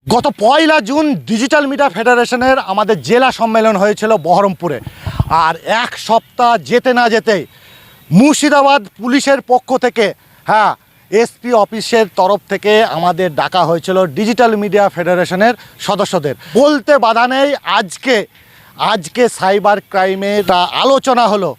গত 1 June digital media ফেডারেশনের আমাদের জেলা সম্মেলন হয়েছিল বহরমপুরে। আর এক সপ্তাহ যেতে না যেতেই মুর্শিদাবাদ পুলিশের পক্ষ থেকে এসপি অফিসের তরফ থেকে আমাদের ডাকা হয়েছিল ডিজিটাল মিডিয়া ফেডারেশনের সদস্যদের। বলতে বাধা নেই, আজকে সাইবার ক্রাইমের আলোচনা হলো,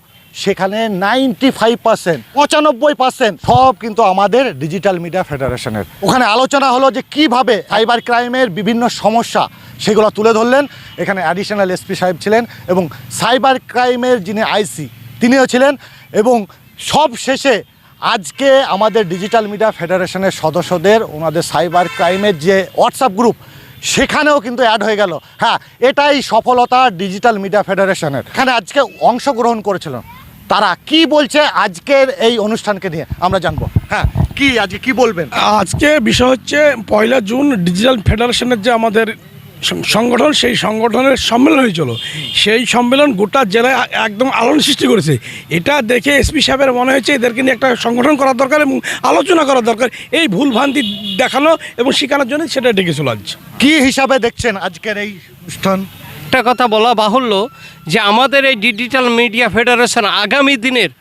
সেখানে 95% 95% সব কিন্তু আমাদের ডিজিটাল মিডিয়া ফেডারেশনের। ওখানে আলোচনা হলো যে কিভাবে সাইবার ক্রাইমের বিভিন্ন সমস্যা সেগুলো তুলে ধরলেন। এখানে অ্যাডিশনাল এসপি সাহেব ছিলেন এবং সাইবার ক্রাইমের যিনি আইসি তিনিও ছিলেন। এবং সব শেষে আজকে আমাদের ডিজিটাল মিডিয়া ফেডারেশনের সদস্যদের ওনাদের সাইবার ক্রাইমের যে হোয়াটসঅ্যাপ গ্রুপ সেখানেও কিন্তু অ্যাড হয়ে গেল। এটাই সফলতা ডিজিটাল মিডিয়া ফেডারেশনের। এখানে আজকে অংশগ্রহণ করেছিলেন, তারা কি বলছে আজকের এই অনুষ্ঠানকে নিয়ে আমরা জানবো। আজকে কি বলবেন? আজকে বিষয় হচ্ছে 1 জুন ডিজিটাল ফেডারেশনের যে আমাদের সংগঠন, সেই সংগঠনের সম্মেলন হয়েছিল। সেই সম্মেলন গোটা জেলায় একদম আলোড়ন সৃষ্টি করেছে। এটা দেখে এসপি সাহেবের মনে হয়েছে এদেরকে নিয়ে একটা সংগঠন করা দরকার এবং আলোচনা করা দরকার। এই ভুলভ্রান্তি দেখানো এবং শেখানোর জন্য সেটা ডেকেছিল। আজ কি হিসাবে দেখছেন আজকের এই অনুষ্ঠান? একটা কথা বলা বাহুল্য যে আমাদের এই ডিজিটাল মিডিয়া ফেডারেশন আগামী দিনের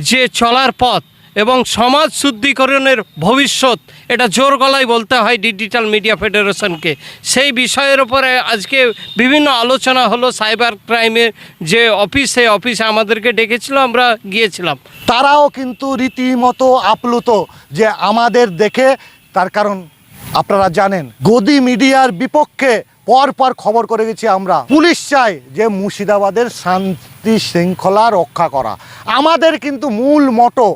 যে চলার পথ এবং সমাজ শুদ্ধিকরণের ভবিষ্যৎ, এটা জোর গলায় বলতে হয় ডিজিটাল মিডিয়া ফেডারেশনকে। সেই বিষয়ের উপরে আজকে বিভিন্ন আলোচনা হলো। সাইবার ক্রাইমের যে অফিস, সেই অফিসে আমাদেরকে ডেকেছিল, আমরা গিয়েছিলাম। তারাও কিন্তু রীতিমতো আপ্লুত যে আমাদের দেখে। তার কারণ আপনারা জানেন, গদি মিডিয়ার বিপক্ষে পর খবর করে গেছি আমরা। পুলিশ চাই যে মুর্শিদাবাদের শান্তি শৃঙ্খলা রক্ষা করা। আমাদের কিন্তু মূল মোটো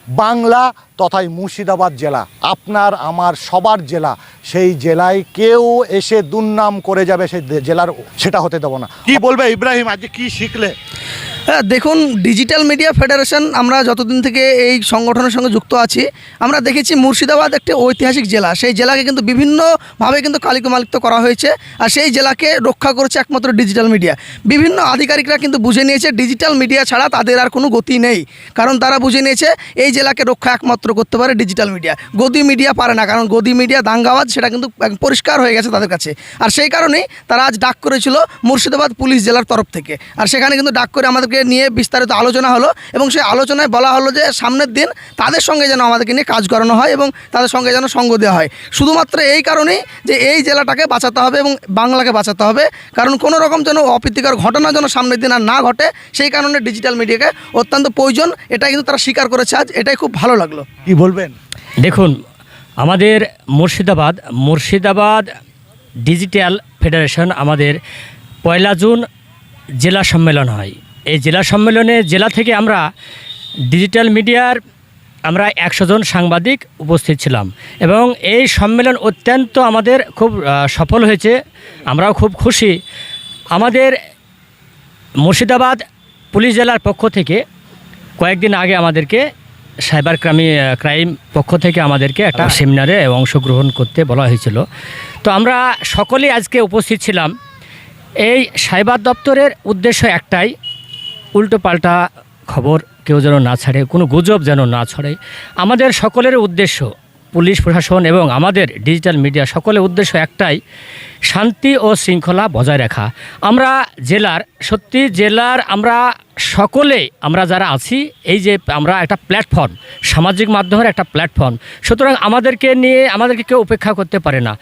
বাংলা তথাই মুর্শিদাবাদ জেলা, আপনার আমার সবার জেলা। সেই জেলায় কেউ এসে দুর্নাম করে যাবে সেই জেলার, সেটা হতে দেবো না। কি বলবে ইব্রাহিম, আজকে কি শিখলে? দেখুন, ডিজিটাল মিডিয়া ফেডারেশন আমরা যতদিন থেকে এই সংগঠনের সঙ্গে যুক্ত আছি, আমরা দেখেছি মুর্শিদাবাদ একটি ঐতিহাসিক জেলা। সেই জেলাকে কিন্তু বিভিন্নভাবে কিন্তু কালিকমালিত করা হয়েছে। আর সেই জেলাকে রক্ষা করেছে একমাত্র ডিজিটাল মিডিয়া। বিভিন্ন আধিকারিকরা কিন্তু বুঝে নিয়েছে ডিজিটাল মিডিয়া ছাড়া তাদের আর কোনো গতি নেই। কারণ তারা বুঝে নিয়েছে এই জেলাকে রক্ষা একমাত্র করতে পারে ডিজিটাল মিডিয়া। গদি মিডিয়া পারে না, কারণ গদি মিডিয়া দাঙ্গাবাজ, সেটা কিন্তু পরিষ্কার হয়ে গেছে তাদের কাছে। আর সেই কারণেই তারা আজ ডাক করেছিল মুর্শিদাবাদ পুলিশ জেলার তরফ থেকে। আর সেখানে কিন্তু ডাক করে আমাদেরকে নিয়ে বিস্তারিত আলোচনা হলো এবং সেই আলোচনায় বলা হলো যে সামনের দিন তাদের সঙ্গে যেন আমাদেরকে নিয়ে কাজ করানো হয় এবং তাদের সঙ্গে যেন সঙ্গ দেওয়া হয়। শুধুমাত্র এই কারণেই যে এই জেলাটাকে বাঁচাতে হবে এবং বাংলাকে বাঁচাতে হবে। কারণ কোনো রকম যেন অপ্রীতিকর ঘটনা যেন সামনের দিন আর না ঘটে, সেই কারণে ডিজিটাল মিডিয়াকে অত্যন্ত প্রয়োজন। এটা কিন্তু তারা স্বীকার করেছে আজ, এটাই খুব ভালো লাগলো। কি বলবেন? দেখুন, আমাদের মুর্শিদাবাদ ডিজিটাল ফেডারেশন আমাদের 1 জুন জেলা সম্মেলন হয়। এই জেলা সম্মেলনে জেলা থেকে আমরা ডিজিটাল মিডিয়ার 100 জন সাংবাদিক উপস্থিত ছিলাম এবং এই সম্মেলন অত্যন্ত আমাদের খুব সফল হয়েছে। আমরাও খুব খুশি। আমাদের মুর্শিদাবাদ পুলিশ জেলার পক্ষ থেকে কয়েকদিন আগে আমাদেরকে সাইবার ক্রাইম পক্ষ থেকে আমাদেরকে একটা সেমিনারে অংশগ্রহণ করতে বলা হয়েছিল। তো আমরা সকলেই আজকে উপস্থিত ছিলাম। এই সাইবার দপ্তরের উদ্দেশ্য একটাই, উল্টো পাল্টা খবর কেউ যেন না ছাড়ে, কোনো গুজব যেন না ছড়ে। আমাদের সকলের উদ্দেশ্য, পুলিশ প্রশাসন এবং আমাদের ডিজিটাল মিডিয়া সকলের উদ্দেশ্য একটাই, শান্তি ও শৃঙ্খলা বজায় রাখা। আমরা জেলার আমরা সকলে আমরা যারা আছি, এই যে আমরা একটা প্ল্যাটফর্ম, সামাজিক মাধ্যমের একটা প্ল্যাটফর্ম, সুতরাং আমাদেরকে কেউ উপেক্ষা করতে পারে না।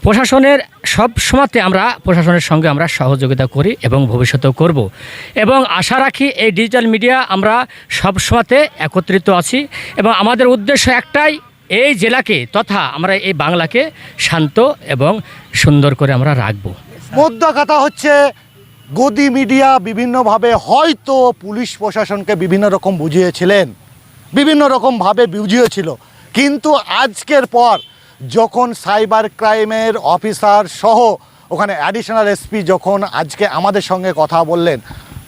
প্রশাসনের সব সময়তে আমরা প্রশাসনের সঙ্গে আমরা সহযোগিতা করি এবং ভবিষ্যতেও করব। এবং আশা রাখি এই ডিজিটাল মিডিয়া আমরা সব সময়তে একত্রিত আছি এবং আমাদের উদ্দেশ্য একটাই, এই জেলাকে তথা আমরা এই বাংলাকে শান্ত এবং সুন্দর করে আমরা রাখব। মোদ্দা কথা হচ্ছে, গদি মিডিয়া বিভিন্নভাবে হয়তো পুলিশ প্রশাসনকে বিভিন্ন রকম বুঝিয়েছিল, কিন্তু আজকের পর যখন সাইবার ক্রাইমের অফিসার সহ ওখানে অ্যাডিশনাল এসপি যখন আজকে আমাদের সঙ্গে কথা বললেন,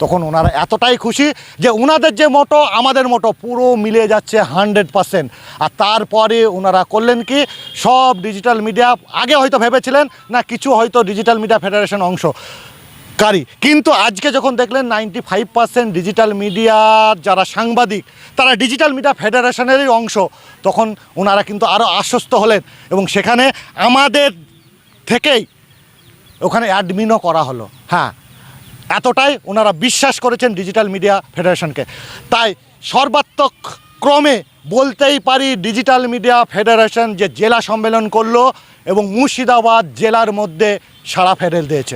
তখন ওনারা এতটাই খুশি যে ওনাদের যে মোটো আমাদের মোটো পুরো মিলে যাচ্ছে 100%। আর তারপরে ওনারা করলেন কি, সব ডিজিটাল মিডিয়া আগে হয়তো ভেবেছিলেন না কিছু হয়তো ডিজিটাল মিডিয়া ফেডারেশন অংশকারী, কিন্তু আজকে যখন দেখলেন 95% ডিজিটাল মিডিয়ার যারা সাংবাদিক তারা ডিজিটাল মিডিয়া ফেডারেশনেরই অংশ, তখন ওনারা কিন্তু আরও আশ্বস্ত হলেন এবং সেখানে আমাদের থেকেই ওখানে অ্যাডমিনও করা হলো। হ্যাঁ, এতটাই ওনারা বিশ্বাস করেছেন ডিজিটাল মিডিয়া ফেডারেশনকে। তাই সর্বাত্মক ক্রমে বলতেই পারি ডিজিটাল মিডিয়া ফেডারেশন যে জেলা সম্মেলন করলো এবং মুর্শিদাবাদ জেলার মধ্যে সাড়া ফেলে দিয়েছে।